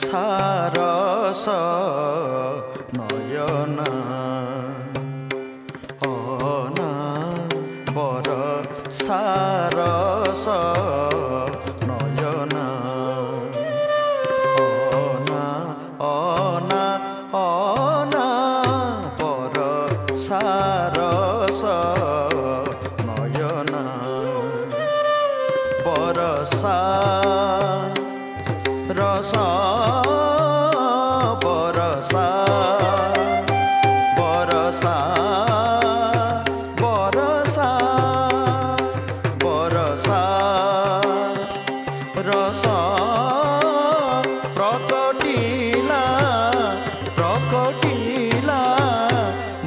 সারস নয়না অনা বর সারস নয়না অনা অনা অনা বর সারস নয়না বরসা রসা বরসা বরসা বরসা বরসা রস প্রকটিলা প্রকটিলা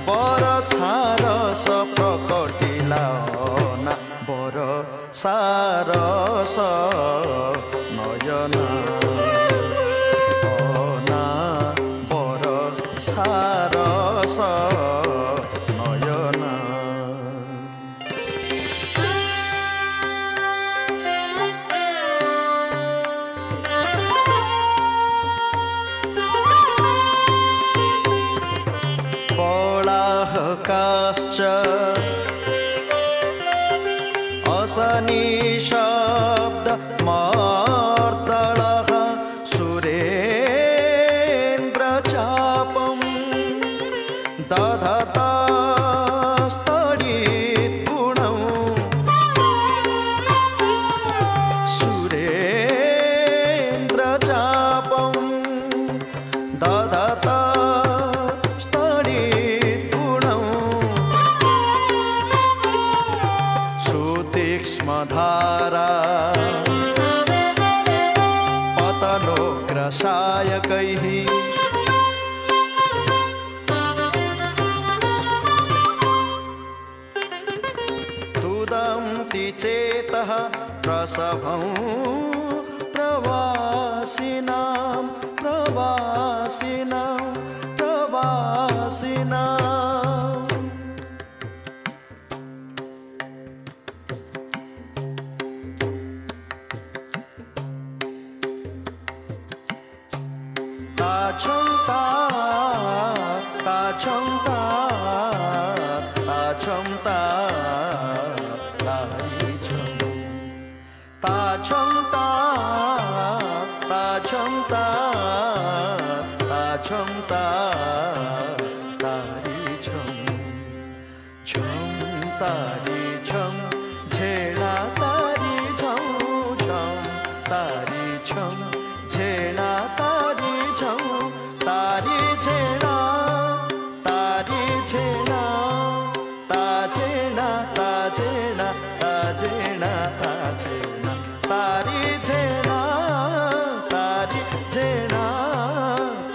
বরসা রস প্রকটিলা না বরসা রস নয়না সারস নয়না কলা तारकाश्च असनिशब्दमर्दळः सुरेन्द्रचापं दधतस्तडिद्गुणं सुरेन्द्रचापं दधतस्तडिद्गुणं सुतीक्ष्मधारा पतनोग्रसायकैः तुदन्ति चेतः प्रसभं प्रवासिनां प्रवासिनां प्रवासिनां ताचं ताचं ताचं तारीचं ताचं ताचं ताचं तारीचं छं तारीचं झेणा तारीचं छं तारीचं झेणा तारीचं तारी झेणा तारी झेणा ताझेणा ताझेणा ताझेणा ताझेणा तारी झेणा तारी झेणा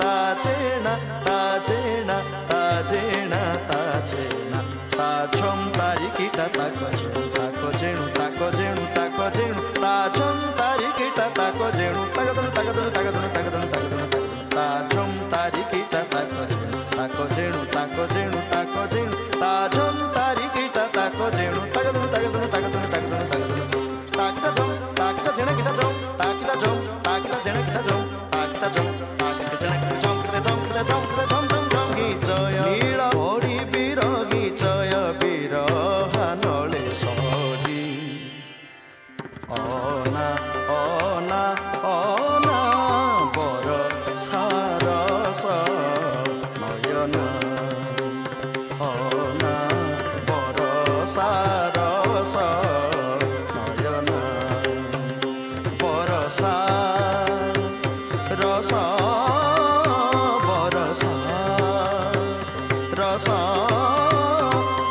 ताझेणा ताझेणा ताझेणा ताझेणा ताझं तारिकिटा ताको झेणु ताको झेणु ताको झेणु ताको झेणु ताझं तारिकिटा ताको झेणु तागदनु तागदनु तागदनु तागदनु तागदनु ताझं तारिकिटा ताको झेणु ताको झेणु ताको झेणु ताको झेणु ताझं तारिकिटा ताको झेणु तागदनु तागदनु तागदनु तागदनु तागदनु ताकिटा झं ताकिटा झेणा किटा झं ताकिटा झं ताकिटा झेणा किटा झं ताकिटा झं ताकिटा झेणा किटा झं किटा झं किटा झं किटा झं झं झं गीचय नीळ ओडी बिरगी चय बिरहानळे सरी अना अना अना बर सारस नयन अना बर सारस नयन बरसा रस बरसा रस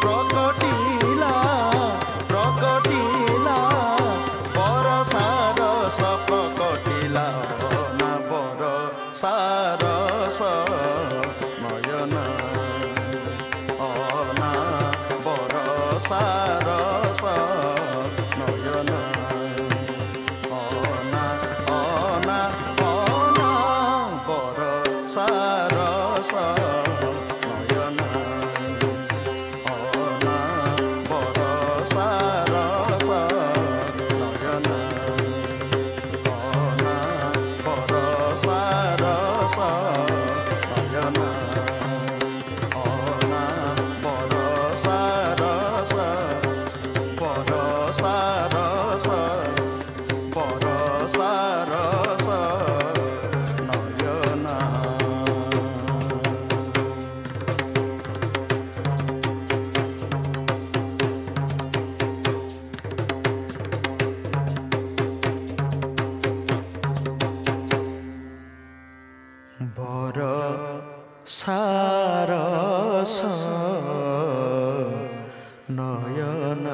प्रकटिला प्रकटिला बरसा रस प्रकटिला ना बरसा रस नयन अना बरसा रस नयन अना अना अना बरसा रस नयन अना बरसा रस नयन अना बरसा रस नयन अना बरसा रस बरसा रस बरसा रस नयन बरसा रस नयन